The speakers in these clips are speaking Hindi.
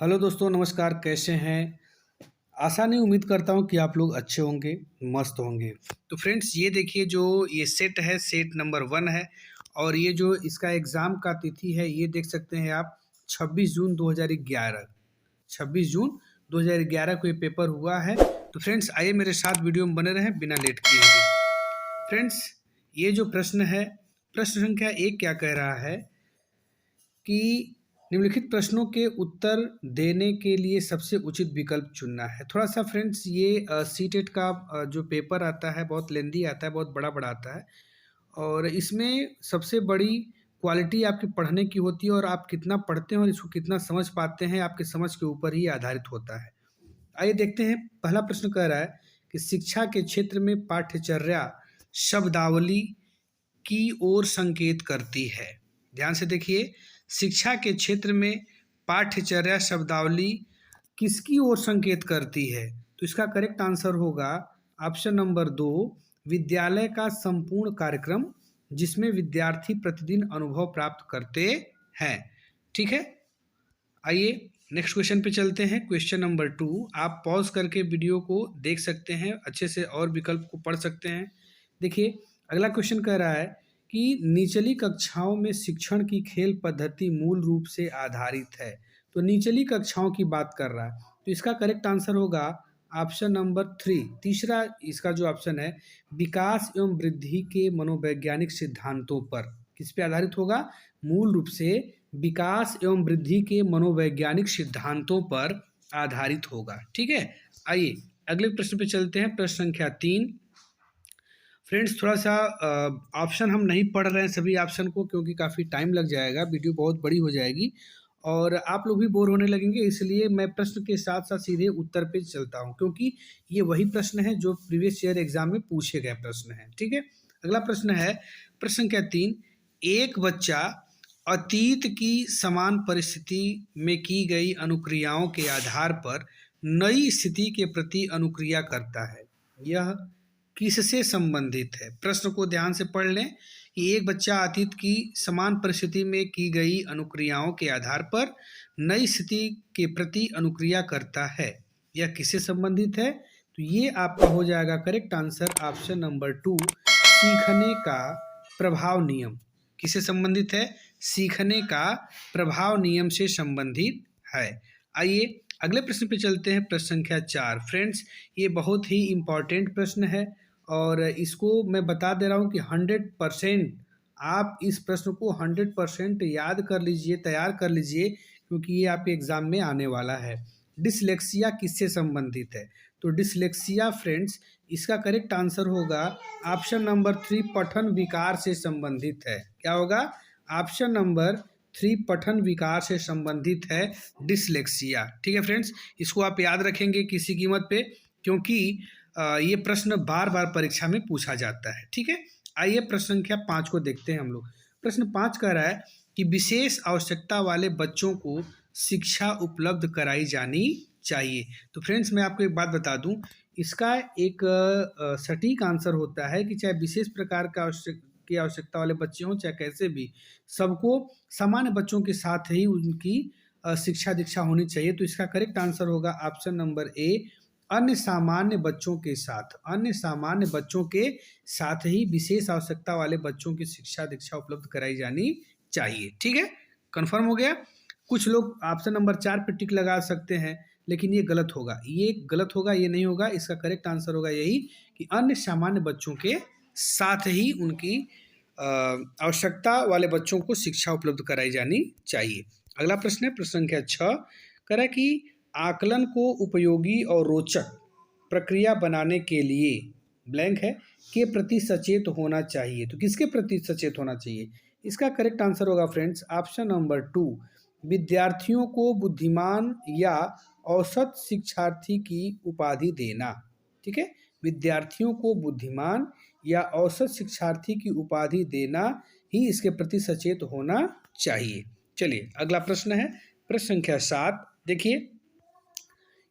हेलो दोस्तों, नमस्कार। कैसे हैं? आशा नहीं, उम्मीद करता हूँ कि आप लोग अच्छे होंगे, मस्त होंगे। तो फ्रेंड्स, ये देखिए, जो ये सेट है, सेट नंबर 1 है। और ये जो इसका एग्ज़ाम का तिथि है, ये देख सकते हैं आप, 26 जून 2011। 26 जून 2011 को ये पेपर हुआ है। तो फ्रेंड्स, आइए मेरे साथ वीडियो में बने रहें बिना लेट किए हुए। फ्रेंड्स, ये जो प्रश्न है, प्रश्न संख्या 1 क्या कह रहा है कि निम्नलिखित प्रश्नों के उत्तर देने के लिए सबसे उचित विकल्प चुनना है। थोड़ा सा फ्रेंड्स, ये सीटेट का जो पेपर आता है, बहुत लेंदी आता है, बहुत बड़ा बड़ा आता है। और इसमें सबसे बड़ी क्वालिटी आपकी पढ़ने की होती है, और आप कितना पढ़ते हैं और इसको कितना समझ पाते हैं, आपके समझ के ऊपर ही आधारित होता है। आइए देखते हैं। पहला प्रश्न कह रहा है कि शिक्षा के क्षेत्र में पाठ्यचर्या शब्दावली की ओर संकेत करती है। ध्यान से देखिए, शिक्षा के क्षेत्र में पाठ्यचर्या शब्दावली किसकी ओर संकेत करती है? तो इसका करेक्ट आंसर होगा ऑप्शन नंबर 2, विद्यालय का संपूर्ण कार्यक्रम जिसमें विद्यार्थी प्रतिदिन अनुभव प्राप्त करते हैं। ठीक है, आइए नेक्स्ट क्वेश्चन पे चलते हैं। क्वेश्चन नंबर 2, आप पॉज करके वीडियो को देख सकते हैं, अच्छे से और विकल्प को पढ़ सकते हैं। देखिए, अगला क्वेश्चन कह रहा है कि निचली कक्षाओं में शिक्षण की खेल पद्धति मूल रूप से आधारित है। तो निचली कक्षाओं की बात कर रहा है, तो इसका करेक्ट आंसर होगा ऑप्शन नंबर 3, तीसरा इसका जो ऑप्शन है, विकास एवं वृद्धि के मनोवैज्ञानिक सिद्धांतों पर। किस पे आधारित होगा? मूल रूप से विकास एवं वृद्धि के मनोवैज्ञानिक सिद्धांतों पर आधारित होगा। ठीक है, आइए अगले प्रश्न पे चलते हैं। प्रश्न संख्या 3। फ्रेंड्स, थोड़ा सा ऑप्शन हम नहीं पढ़ रहे हैं सभी ऑप्शन को, क्योंकि काफ़ी टाइम लग जाएगा, वीडियो बहुत बड़ी हो जाएगी और आप लोग भी बोर होने लगेंगे। इसलिए मैं प्रश्न के साथ साथ सीधे उत्तर पे चलता हूँ, क्योंकि ये वही प्रश्न है जो प्रीवियस ईयर एग्जाम में पूछे गए प्रश्न हैं। ठीक है, अगला प्रश्न है प्रश्न संख्या 3। एक बच्चा अतीत की समान परिस्थिति में की गई अनुक्रियाओं के आधार पर नई स्थिति के प्रति अनुक्रिया करता है। यह किससे संबंधित है? प्रश्न को ध्यान से पढ़ लें कि एक बच्चा अतीत की समान परिस्थिति में की गई अनुक्रियाओं के आधार पर नई स्थिति के प्रति अनुक्रिया करता है। यह किससे संबंधित है? तो ये आपका हो जाएगा करेक्ट आंसर ऑप्शन नंबर 2, सीखने का प्रभाव नियम। किससे संबंधित है? सीखने का प्रभाव नियम से संबंधित है। आइए अगले प्रश्न पे चलते हैं। प्रश्न संख्या 4। फ्रेंड्स, ये बहुत ही इम्पॉर्टेंट प्रश्न है और इसको मैं बता दे रहा हूँ कि 100% आप इस प्रश्न को 100% याद कर लीजिए, तैयार कर लीजिए, क्योंकि ये आपके एग्जाम में आने वाला है। डिसलेक्सिया किससे संबंधित है? तो डिसलेक्सिया फ्रेंड्स, इसका करेक्ट आंसर होगा ऑप्शन नंबर 3, पठन विकार से संबंधित है। क्या होगा? ऑप्शन नंबर 3, पठन विकार से संबंधित है डिसलेक्सिया। ठीक है फ्रेंड्स, इसको आप याद रखेंगे किसी कीमत पे, क्योंकि ये प्रश्न बार बार परीक्षा में पूछा जाता है। ठीक है, आइए प्रश्न संख्या 5 को देखते हैं हम लोग। प्रश्न 5 कह रहा है कि विशेष आवश्यकता वाले बच्चों को शिक्षा उपलब्ध कराई जानी चाहिए। तो फ्रेंड्स, मैं आपको एक बात बता दूं, इसका एक सटीक आंसर होता है कि चाहे विशेष प्रकार का आवश्यकता वाले बच्चे हों, चाहे कैसे भी, सबको सामान्य बच्चों के साथ ही उनकी शिक्षा दीक्षा होनी चाहिए। तो इसका करेक्ट आंसर होगा ऑप्शन नंबर ए, अन्य सामान्य बच्चों के साथ। अन्य सामान्य बच्चों के साथ ही विशेष आवश्यकता वाले बच्चों की शिक्षा दीक्षा उपलब्ध कराई जानी चाहिए। ठीक है, कंफर्म हो गया। कुछ लोग ऑप्शन नंबर 4 पे टिक लगा सकते हैं, लेकिन ये गलत होगा, ये गलत होगा, ये नहीं होगा। इसका करेक्ट आंसर होगा यही कि अन्य सामान्य बच्चों के साथ ही उनकी आवश्यकता वाले बच्चों को शिक्षा उपलब्ध कराई जानी चाहिए। अगला प्रश्न है प्रश्न संख्या 6, कह रहा है कि आकलन को उपयोगी और रोचक प्रक्रिया बनाने के लिए ब्लैंक है के प्रति सचेत होना चाहिए। तो किसके प्रति सचेत होना चाहिए? इसका करेक्ट आंसर होगा फ्रेंड्स ऑप्शन नंबर 2, विद्यार्थियों को बुद्धिमान या औसत शिक्षार्थी की उपाधि देना। ठीक है, विद्यार्थियों को बुद्धिमान या औसत शिक्षार्थी की उपाधि देना ही इसके प्रति सचेत होना चाहिए। चलिए अगला प्रश्न है प्रश्न संख्या 7। देखिए,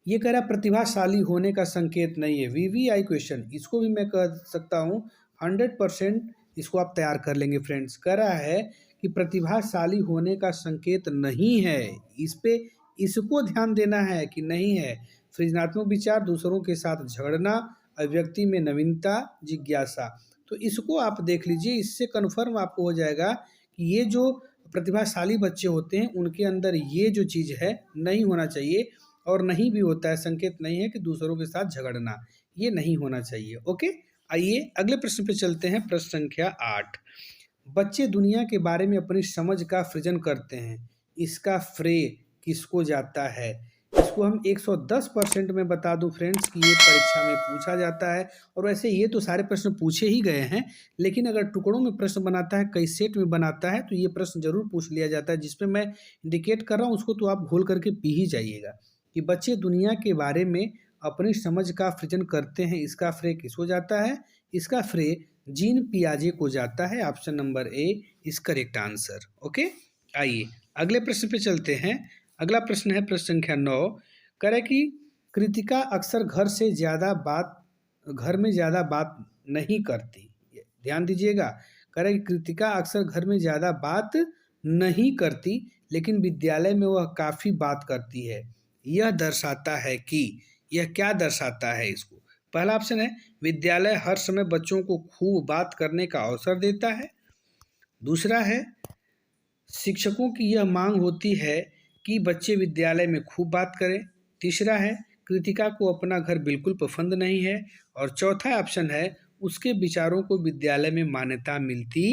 ये कह रहा प्रतिभाशाली होने का संकेत नहीं है। वीवीआई क्वेश्चन, इसको भी मैं कह सकता हूँ 100% इसको आप तैयार कर लेंगे फ्रेंड्स। कह रहा है कि प्रतिभाशाली होने का संकेत नहीं है। इस पे इसको ध्यान देना है कि नहीं है। सृजनात्मक विचार, दूसरों के साथ झगड़ना, अभिव्यक्ति में नवीनता, जिज्ञासा। तो इसको आप देख लीजिए, इससे कन्फर्म आपको हो जाएगा कि ये जो प्रतिभाशाली बच्चे होते हैं उनके अंदर ये जो चीज़ है नहीं होना चाहिए, और नहीं भी होता है, संकेत नहीं है कि दूसरों के साथ झगड़ना, ये नहीं होना चाहिए। ओके, आइए अगले प्रश्न पे चलते हैं। प्रश्न संख्या 8। बच्चे दुनिया के बारे में अपनी समझ का सृजन करते हैं, इसका श्रेय किसको जाता है? इसको हम 110% में बता दूं फ्रेंड्स कि ये परीक्षा में पूछा जाता है, और वैसे ये तो सारे प्रश्न पूछे ही गए हैं, लेकिन अगर टुकड़ों में प्रश्न बनाता है, कई सेट में बनाता है, तो ये प्रश्न जरूर पूछ लिया जाता है। जिसमें मैं इंडिकेट कर रहा हूँ उसको तो आप घोल करके पी ही जाइएगा कि बच्चे दुनिया के बारे में अपनी समझ का सृजन करते हैं, इसका श्रेय किसको जाता है? इसका श्रेय जीन पियाजे को जाता है। Option number A is correct answer. Okay, आइए अगले प्रश्न पे चलते हैं। अगला प्रश्न है प्रश्न संख्या 9। कह रहा है कि कृतिका अक्सर घर में ज़्यादा बात नहीं करती। ध्यान दीजिएगा, कह रहा है कि कृतिका अक्सर घर में ज़्यादा बात नहीं करती, लेकिन विद्यालय में वह काफ़ी बात करती है। यह दर्शाता है कि, यह क्या दर्शाता है इसको? पहला ऑप्शन है विद्यालय हर समय बच्चों को खूब बात करने का अवसर देता है। दूसरा है शिक्षकों की यह मांग होती है कि बच्चे विद्यालय में खूब बात करें। तीसरा है कृतिका को अपना घर बिल्कुल पसंद नहीं है। और चौथा ऑप्शन है उसके विचारों को विद्यालय में मान्यता मिलती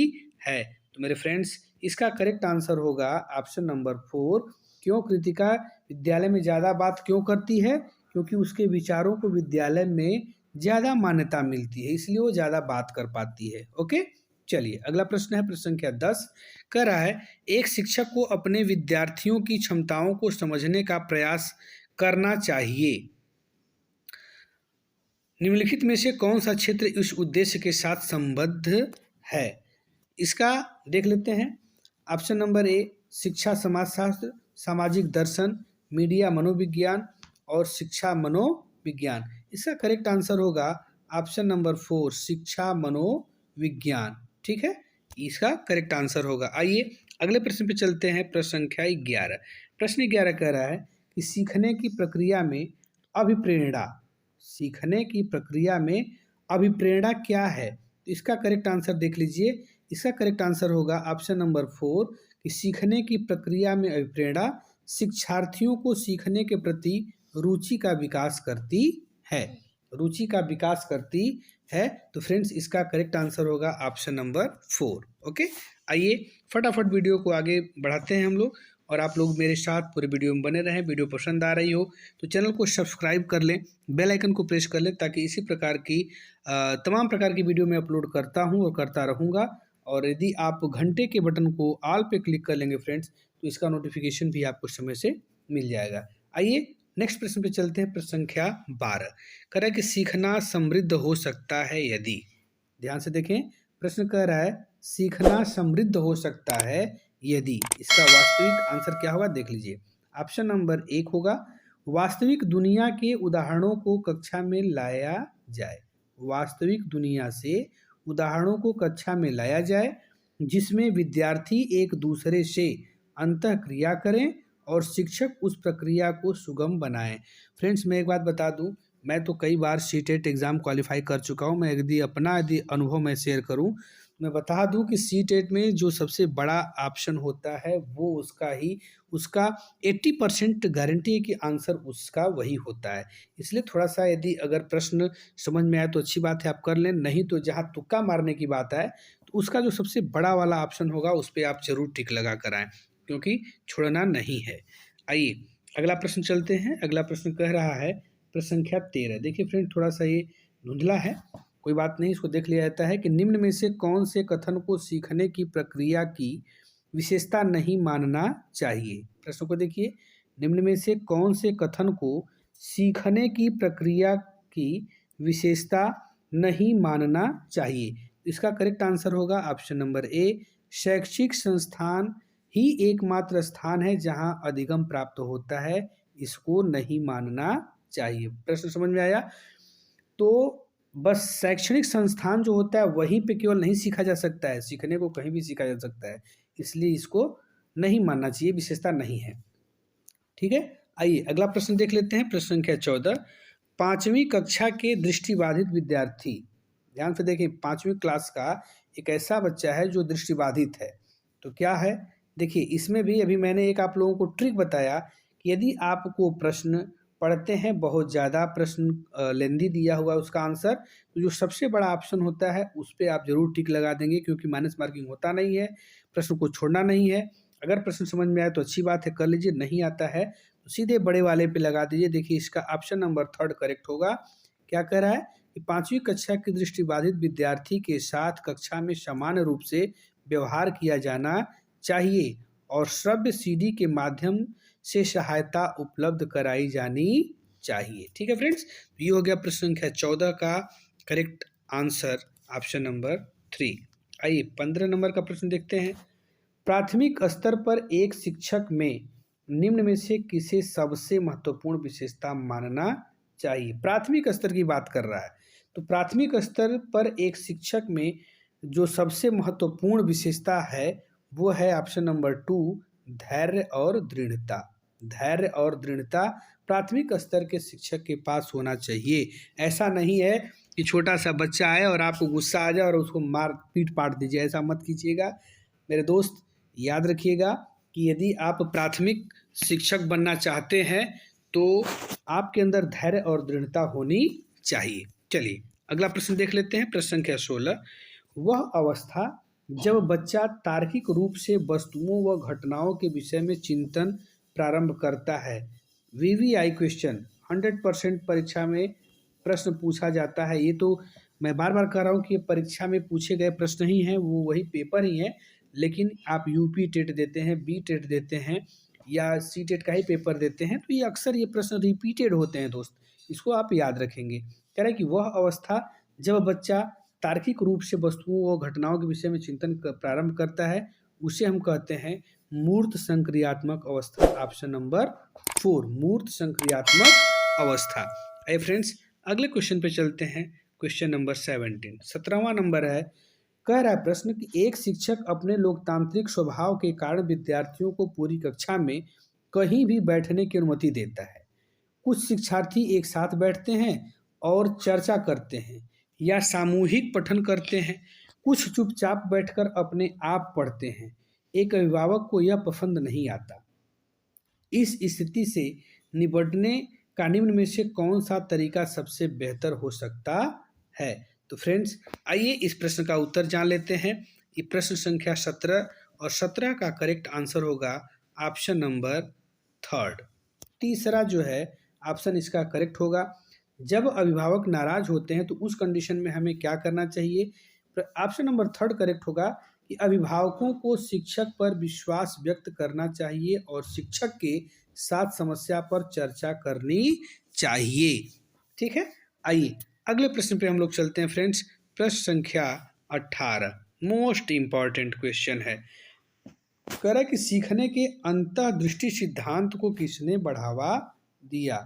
है। तो मेरे फ्रेंड्स, इसका करेक्ट आंसर होगा ऑप्शन नंबर 4। क्यों कृतिका विद्यालय में ज़्यादा बात क्यों करती है? क्योंकि उसके विचारों को विद्यालय में ज़्यादा मान्यता मिलती है, इसलिए वो ज़्यादा बात कर पाती है। ओके, चलिए अगला प्रश्न है प्रश्न संख्या 10। कह रहा है एक शिक्षक को अपने विद्यार्थियों की क्षमताओं को समझने का प्रयास करना चाहिए। निम्नलिखित में से कौन सा क्षेत्र इस उद्देश्य के साथ संबद्ध है? इसका देख लेते हैं। ऑप्शन नंबर ए शिक्षा समाजशास्त्र, सामाजिक दर्शन, मीडिया मनोविज्ञान और शिक्षा मनोविज्ञान। इसका करेक्ट आंसर होगा ऑप्शन नंबर 4 शिक्षा मनोविज्ञान। ठीक है, इसका करेक्ट आंसर होगा। आइए अगले प्रश्न पे चलते हैं। प्रश्न संख्या 11। प्रश्न 11 कह रहा है कि सीखने की प्रक्रिया में अभिप्रेरणा, सीखने की प्रक्रिया में अभिप्रेरणा क्या है? इसका करेक्ट आंसर देख लीजिए। इसका करेक्ट आंसर होगा ऑप्शन नंबर 4 कि सीखने की प्रक्रिया में अभिप्रेरणा शिक्षार्थियों को सीखने के प्रति रुचि का विकास करती है, रुचि का विकास करती है। तो फ्रेंड्स, इसका करेक्ट आंसर होगा ऑप्शन नंबर 4। ओके, आइए फटाफट वीडियो को आगे बढ़ाते हैं हम लोग, और आप लोग मेरे साथ पूरे वीडियो में बने रहें। वीडियो पसंद आ रही हो तो चैनल को सब्सक्राइब कर लें, बेल आइकन को प्रेस कर लें, ताकि इसी प्रकार की तमाम प्रकार की वीडियो मैं अपलोड करता हूं और करता रहूंगा। और यदि आप घंटे के बटन को ऑल पे क्लिक कर लेंगे फ्रेंड्स, तो इसका नोटिफिकेशन भी आपको समय से मिल जाएगा। आइए नेक्स्ट प्रश्न पे चलते हैं। प्रश्न संख्या 12 कह रहा है कि सीखना समृद्ध हो सकता है यदि। ध्यान से देखें, प्रश्न कह रहा है सीखना समृद्ध हो सकता है यदि। इसका वास्तविक आंसर क्या होगा देख लीजिए। ऑप्शन नंबर 1 होगा वास्तविक दुनिया के उदाहरणों को कक्षा में लाया जाए। वास्तविक दुनिया से उदाहरणों को कक्षा में लाया जाए, जिसमें विद्यार्थी एक दूसरे से अंतःक्रिया करें और शिक्षक उस प्रक्रिया को सुगम बनाएं। फ्रेंड्स, मैं एक बात बता दूं, मैं तो कई बार सीटेट एग्ज़ाम क्वालिफाई कर चुका हूं। मैं यदि अनुभव मैं शेयर करूं, मैं बता दूं कि सीटेट में जो सबसे बड़ा ऑप्शन होता है वो उसका 80% गारंटी है कि आंसर उसका वही होता है। इसलिए थोड़ा सा यदि अगर प्रश्न समझ में आए तो अच्छी बात है, आप कर लें, नहीं तो जहाँ तुक्का मारने की बात है तो उसका जो सबसे बड़ा वाला ऑप्शन होगा उस पर आप जरूर टिक लगा कर आएँ, क्योंकि छोड़ना नहीं है। आइए अगला प्रश्न चलते हैं। अगला प्रश्न कह रहा है प्रश्न संख्या 13। देखिए फ्रेंड, थोड़ा सा ये धुंधला है, कोई बात नहीं, इसको देख लिया जाता है कि निम्न में से कौन से कथन को सीखने की प्रक्रिया की विशेषता नहीं मानना चाहिए। प्रश्न को देखिए, निम्न में से कौन से कथन को सीखने की प्रक्रिया की विशेषता नहीं मानना चाहिए। इसका करेक्ट आंसर होगा ऑप्शन नंबर ए शैक्षिक संस्थान ही एकमात्र स्थान है जहां अधिगम प्राप्त होता है, इसको नहीं मानना चाहिए। प्रश्न समझ में आया? तो बस शैक्षणिक संस्थान जो होता है वहीं पे केवल नहीं सीखा जा सकता है, सीखने को कहीं भी सीखा जा सकता है, इसलिए इसको नहीं मानना चाहिए, विशेषता नहीं है। ठीक है, आइए अगला प्रश्न देख लेते हैं। प्रश्न संख्या 14, पांचवी कक्षा के दृष्टिबाधित विद्यार्थी, ध्यान से देखें, पांचवी क्लास का एक ऐसा बच्चा है जो दृष्टिबाधित है। तो क्या है, देखिए इसमें भी अभी मैंने एक आप लोगों को ट्रिक बताया कि यदि आपको प्रश्न पढ़ते हैं, बहुत ज़्यादा प्रश्न लेंदी दिया हुआ है उसका आंसर, तो जो सबसे बड़ा ऑप्शन होता है उस पर आप जरूर टिक लगा देंगे, क्योंकि माइनस मार्किंग होता नहीं है, प्रश्न को छोड़ना नहीं है। अगर प्रश्न समझ में आए तो अच्छी बात है, कर लीजिए, नहीं आता है तो सीधे बड़े वाले पे लगा दीजिए। देखिए इसका ऑप्शन नंबर 3 करेक्ट होगा। क्या कह रहा है कि पांचवी कक्षा के दृष्टिबाधित विद्यार्थी के साथ कक्षा में समान रूप से व्यवहार किया जाना चाहिए और श्रव्य सीडी के माध्यम से सहायता उपलब्ध कराई जानी चाहिए। ठीक है फ्रेंड्स, ये हो गया प्रश्न संख्या 14 का करेक्ट आंसर, ऑप्शन नंबर 3। आइए 15 नंबर का प्रश्न देखते हैं। प्राथमिक स्तर पर एक शिक्षक में निम्न में से किसे सबसे महत्वपूर्ण विशेषता मानना चाहिए। प्राथमिक स्तर की बात कर रहा है, तो प्राथमिक स्तर पर एक शिक्षक में जो सबसे महत्वपूर्ण विशेषता है वो है ऑप्शन नंबर 2, धैर्य और दृढ़ता। धैर्य और दृढ़ता प्राथमिक स्तर के शिक्षक के पास होना चाहिए। ऐसा नहीं है कि छोटा सा बच्चा आए और आपको गुस्सा आ जाए और उसको मार पीट पाट दीजिए, ऐसा मत कीजिएगा मेरे दोस्त। याद रखिएगा कि यदि आप प्राथमिक शिक्षक बनना चाहते हैं तो आपके अंदर धैर्य और दृढ़ता होनी चाहिए। चलिए अगला प्रश्न देख लेते हैं। प्रश्न संख्या 16, वह अवस्था जब बच्चा तार्किक रूप से वस्तुओं व घटनाओं के विषय में चिंतन प्रारंभ करता है। वीवीआई क्वेश्चन 100% परीक्षा में प्रश्न पूछा जाता है। ये तो मैं बार बार कह रहा हूँ कि ये परीक्षा में पूछे गए प्रश्न ही हैं, वो वही पेपर ही है, लेकिन आप यूपी टेट देते हैं, बी टेट देते हैं या सी टेट का ही पेपर देते हैं तो ये अक्सर ये प्रश्न रिपीटेड होते हैं दोस्त, इसको आप याद रखेंगे। कह रहे हैं कि वह अवस्था जब बच्चा तार्किक रूप से वस्तुओं और घटनाओं के विषय में चिंतन प्रारंभ करता है उसे हम कहते हैं मूर्त संक्रियात्मक अवस्था, ऑप्शन नंबर 4, मूर्त संक्रियात्मक अवस्था। आइए फ्रेंड्स अगले क्वेश्चन पे चलते हैं। क्वेश्चन नंबर 17, 17वां नंबर है। कह रहा है प्रश्न कि एक शिक्षक अपने लोकतांत्रिक स्वभाव के कारण विद्यार्थियों को पूरी कक्षा में कहीं भी बैठने की अनुमति देता है। कुछ शिक्षार्थी एक साथ बैठते हैं और चर्चा करते हैं या सामूहिक पठन करते हैं, कुछ चुपचाप बैठकर अपने आप पढ़ते हैं। एक अभिभावक को यह पसंद नहीं आता। इस स्थिति से निपटने का निम्न में से कौन सा तरीका सबसे बेहतर हो सकता है। तो फ्रेंड्स आइए इस प्रश्न का उत्तर जान लेते हैं। ये प्रश्न संख्या 17 और 17 का करेक्ट आंसर होगा ऑप्शन नंबर 3। तीसरा जो है ऑप्शन इसका करेक्ट होगा। जब अभिभावक नाराज होते हैं तो उस कंडीशन में हमें क्या करना चाहिए। ऑप्शन नंबर 3 करेक्ट होगा कि अभिभावकों को शिक्षक पर विश्वास व्यक्त करना चाहिए और शिक्षक के साथ समस्या पर चर्चा करनी चाहिए। ठीक है, आइए अगले प्रश्न पे हम लोग चलते हैं फ्रेंड्स। प्रश्न संख्या 18 मोस्ट इंपॉर्टेंट क्वेश्चन है। कह रहा है कि सीखने के अंतःदृष्टि सिद्धांत को किसने बढ़ावा दिया।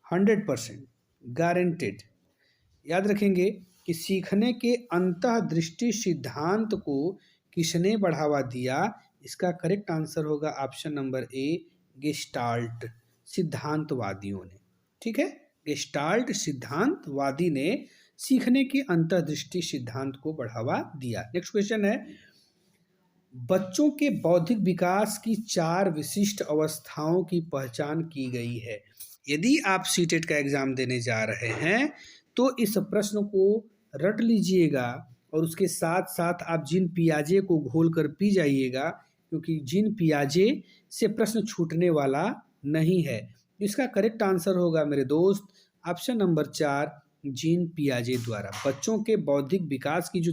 100% गारंटेड। याद रखेंगे कि सीखने के अंतःदृष्टि सिद्धांत को किसने बढ़ावा दिया। इसका करेक्ट आंसर होगा ऑप्शन नंबर ए, गेस्टाल्ट सिद्धांतवादियों ने। ठीक है, गेस्टाल्ट सिद्धांतवादी ने सीखने के अंतःदृष्टि सिद्धांत को बढ़ावा दिया। नेक्स्ट क्वेश्चन है, बच्चों के बौद्धिक विकास की 4 विशिष्ट अवस्थाओं की पहचान की गई है। यदि आप सीटेट का एग्जाम देने जा रहे हैं तो इस प्रश्न को रट लीजिएगा और उसके साथ साथ आप जिन पियाजे को घोल कर पी जाइएगा, क्योंकि जिन पियाजे से प्रश्न छूटने वाला नहीं है। इसका करेक्ट आंसर होगा मेरे दोस्त ऑप्शन नंबर 4, जीन पियाजे द्वारा। बच्चों के बौद्धिक विकास की जो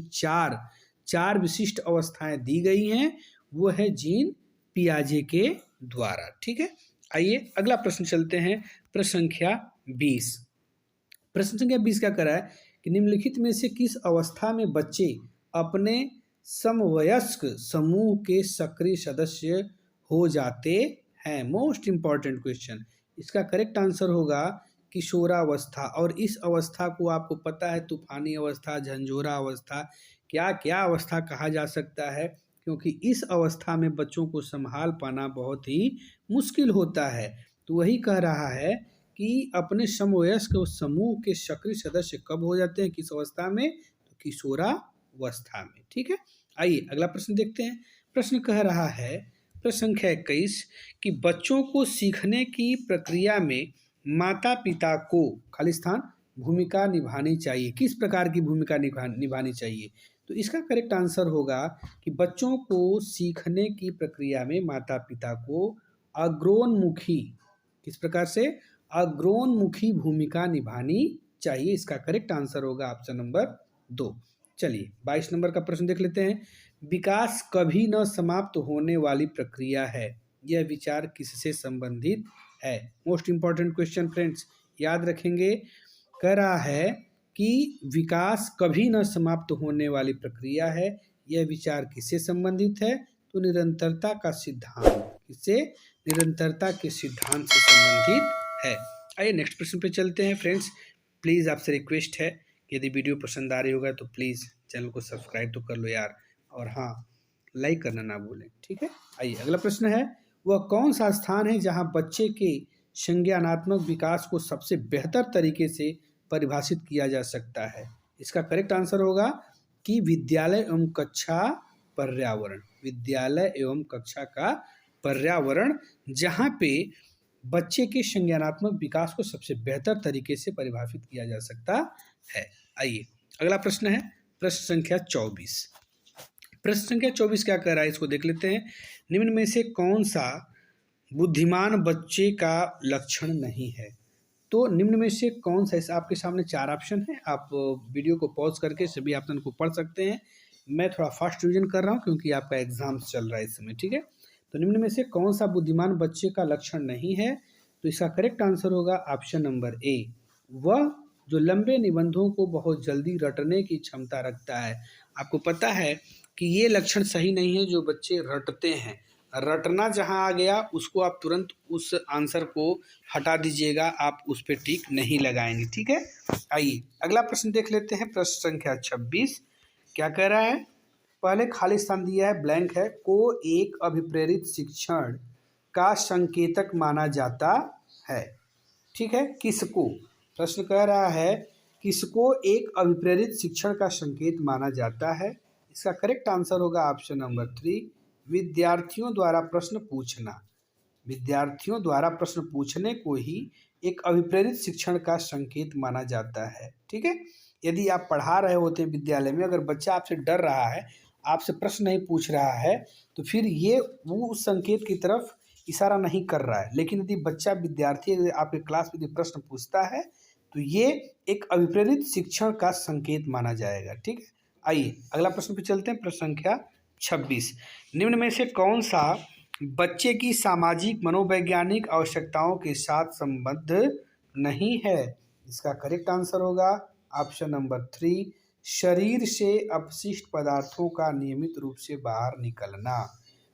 चार विशिष्ट अवस्थाएं दी गई हैं वो है जीन पियाजे के द्वारा। ठीक है, आइए अगला प्रश्न चलते हैं। प्रश्न संख्या 20। प्रश्न संख्या 20 क्या कर रहा है कि निम्नलिखित में से किस अवस्था में बच्चे अपने समवयस्क समूह के सक्रिय सदस्य हो जाते हैं। Most important question. इसका करेक्ट आंसर होगा किशोरावस्था। और इस अवस्था को आपको पता है तूफानी अवस्था, झंझोरा अवस्था, क्या क्या अवस्था कहा जा सकता है, क्योंकि इस अवस्था में बच्चों को संभाल पाना बहुत ही मुश्किल होता है। तो वही कह रहा है कि अपने समवयस्क समूह के सक्रिय सदस्य कब हो जाते हैं, किस अवस्था में? तो किशोरावस्था में। ठीक है, आइए अगला प्रश्न देखते हैं। प्रश्न कह रहा है, प्रश्न संख्या 21, कि बच्चों को सीखने की प्रक्रिया में माता पिता को खाली स्थान भूमिका निभानी चाहिए। किस प्रकार की भूमिका निभानी चाहिए? तो इसका करेक्ट आंसर होगा कि बच्चों को सीखने की प्रक्रिया में माता पिता को अग्रोन्मुखी, किस प्रकार से? अग्रोन्मुखी भूमिका निभानी चाहिए। इसका करेक्ट आंसर होगा ऑप्शन नंबर 2। चलिए 22 नंबर का प्रश्न देख लेते हैं। विकास कभी न समाप्त होने वाली प्रक्रिया है, यह विचार किससे संबंधित है? मोस्ट इंपॉर्टेंट क्वेश्चन फ्रेंड्स, याद रखेंगे। कह रहा है कि विकास कभी न समाप्त होने वाली प्रक्रिया है, यह विचार किससे संबंधित है? तो निरंतरता का सिद्धांत। किससे? निरंतरता के सिद्धांत से संबंधित है। आइए नेक्स्ट प्रश्न पे चलते हैं फ्रेंड्स। प्लीज़ आपसे रिक्वेस्ट है कि यदि वीडियो पसंद आ रही होगा तो प्लीज़ चैनल को सब्सक्राइब तो कर लो यार, और हाँ, लाइक करना ना भूलें। ठीक है, आइए अगला प्रश्न है, वह कौन सा स्थान है जहाँ बच्चे के संज्ञानात्मक विकास को सबसे बेहतर तरीके से परिभाषित किया जा सकता है? इसका करेक्ट आंसर होगा कि विद्यालय एवं कक्षा पर्यावरण। विद्यालय एवं कक्षा का पर्यावरण, जहाँ पे बच्चे के संज्ञानात्मक विकास को सबसे बेहतर तरीके से परिभाषित किया जा सकता है। आइए अगला प्रश्न है, प्रश्न संख्या 24। प्रश्न संख्या 24 क्या कह रहा है, इसको देख लेते हैं। निम्न में से कौन सा बुद्धिमान बच्चे का लक्षण नहीं है? तो निम्न में से कौन सा, इस आपके सामने 4 ऑप्शन है, आप वीडियो को पॉज करके सभी ऑप्शन को पढ़ सकते हैं। मैं थोड़ा फास्ट रिवीजन कर रहा हूँ क्योंकि आपका एग्जाम चल रहा है इस समय। ठीक है, तो निम्न में से कौन सा बुद्धिमान बच्चे का लक्षण नहीं है? तो इसका करेक्ट आंसर होगा ऑप्शन नंबर ए, वह जो लंबे निबंधों को बहुत जल्दी रटने की क्षमता रखता है। आपको पता है कि ये लक्षण सही नहीं है जो बच्चे रटते हैं। रटना जहाँ आ गया उसको आप तुरंत उस आंसर को हटा दीजिएगा, आप उस पर टिक नहीं लगाएंगे। ठीक है, आइए अगला प्रश्न देख लेते हैं। प्रश्न संख्या 26 क्या कह रहा है? पहले खाली स्थान दिया है, ब्लैंक है, को एक अभिप्रेरित शिक्षण का संकेतक माना जाता है। ठीक है, किसको? प्रश्न कह रहा है किसको एक अभिप्रेरित शिक्षण का संकेत माना जाता है? इसका करेक्ट आंसर होगा ऑप्शन नंबर 3, विद्यार्थियों द्वारा प्रश्न पूछना। विद्यार्थियों द्वारा प्रश्न पूछने को ही एक अभिप्रेरित शिक्षण का संकेत माना जाता है। ठीक है, यदि आप पढ़ा रहे होते हैं विद्यालय में, अगर बच्चा आपसे डर रहा है, आपसे प्रश्न नहीं पूछ रहा है, तो फिर ये वो उस संकेत की तरफ इशारा नहीं कर रहा है। लेकिन यदि बच्चा विद्यार्थी आपके क्लास में यदि प्रश्न पूछता है तो ये एक अभिप्रेरित शिक्षण का संकेत माना जाएगा। ठीक है, आइए अगला प्रश्न पे चलते हैं। प्रश्न संख्या 26, निम्न में से कौन सा बच्चे की सामाजिक मनोवैज्ञानिक आवश्यकताओं के साथ संबद्ध नहीं है? इसका करेक्ट आंसर होगा ऑप्शन नंबर 3, शरीर से अपशिष्ट पदार्थों का नियमित रूप से बाहर निकलना।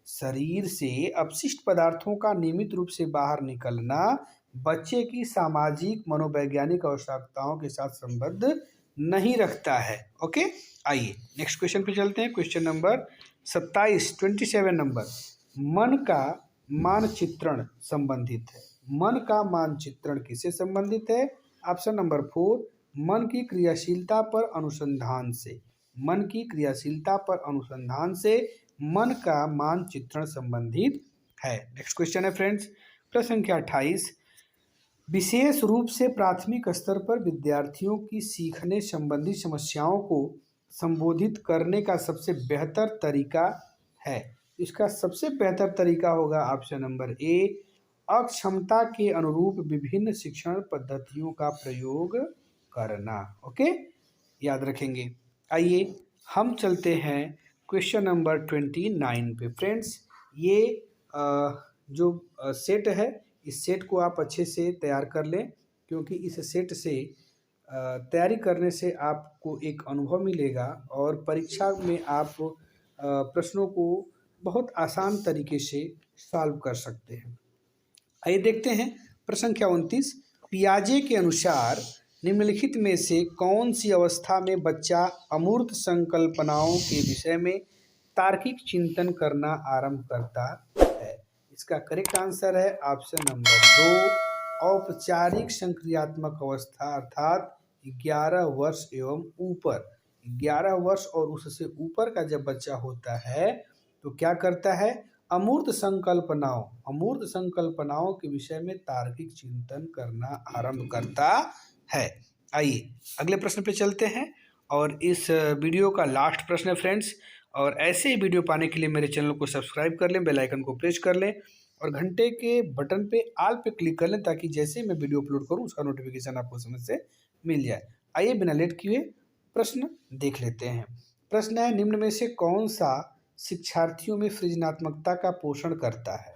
शरीर से अपशिष्ट पदार्थों का नियमित रूप से बाहर निकलना बच्चे की सामाजिक मनोवैज्ञानिक आवश्यकताओं के साथ संबद्ध नहीं रखता है। ओके, आइए नेक्स्ट क्वेश्चन पे चलते हैं। क्वेश्चन नंबर 27 नंबर, मन का मानचित्रण संबंधित है। मन का मानचित्रण किससे संबंधित है? ऑप्शन नंबर 4, मन की क्रियाशीलता पर अनुसंधान से। मन की क्रियाशीलता पर अनुसंधान से मन का मानचित्रण संबंधित है। नेक्स्ट क्वेश्चन है फ्रेंड्स, प्रश्न संख्या 28, विशेष रूप से प्राथमिक स्तर पर विद्यार्थियों की सीखने संबंधी समस्याओं को संबोधित करने का सबसे बेहतर तरीका है। इसका सबसे बेहतर तरीका होगा ऑप्शन नंबर ए, अक्षमता के अनुरूप विभिन्न शिक्षण पद्धतियों का प्रयोग करना। ओके, याद रखेंगे। आइए हम चलते हैं क्वेश्चन नंबर 29 पे। फ्रेंड्स, ये जो सेट है, इस सेट को आप अच्छे से तैयार कर लें, क्योंकि इस सेट से तैयारी करने से आपको एक अनुभव मिलेगा और परीक्षा में आप प्रश्नों को बहुत आसान तरीके से सॉल्व कर सकते हैं। आइए देखते हैं प्रश्न संख्या 29, पियाजे के अनुसार निम्नलिखित में से कौन सी अवस्था में बच्चा अमूर्त संकल्पनाओं के विषय में तार्किक चिंतन करना आरंभ करता है। इसका करेक्ट आंसर है ऑप्शन नंबर 2, औपचारिक संक्रियात्मक अवस्था अर्थात 11 वर्ष एवं ऊपर। 11 वर्ष और उससे ऊपर का जब बच्चा होता है तो क्या करता है, अमूर्त संकल्पनाओं के विषय में तार्किक चिंतन करना आरंभ करता है। आइए अगले प्रश्न पे चलते हैं और इस वीडियो का लास्ट प्रश्न है फ्रेंड्स। और ऐसे ही वीडियो पाने के लिए मेरे चैनल को सब्सक्राइब कर लें, बेल आइकन को प्रेस कर लें और घंटे के बटन पे ऑल पे क्लिक कर लें ताकि जैसे ही मैं वीडियो अपलोड करूं उसका नोटिफिकेशन आपको समय से मिल जाए। आइए बिना लेट किए प्रश्न देख लेते हैं। प्रश्न है, निम्न में से कौन सा शिक्षार्थियों में सृजनात्मकता का पोषण करता है?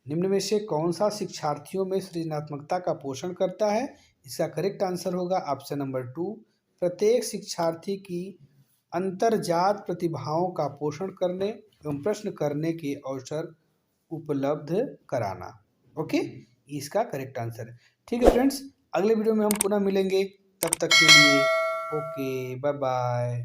निम्न में से कौन सा शिक्षार्थियों में सृजनात्मकता का पोषण करता है? इसका करेक्ट आंसर होगा ऑप्शन नंबर 2, प्रत्येक शिक्षार्थी की अंतर्जात प्रतिभाओं का पोषण करने एवं प्रश्न करने के अवसर उपलब्ध कराना। ओके, इसका करेक्ट आंसर है। ठीक है फ्रेंड्स, अगले वीडियो में हम पुनः मिलेंगे, तब तक के लिए ओके बाय बाय।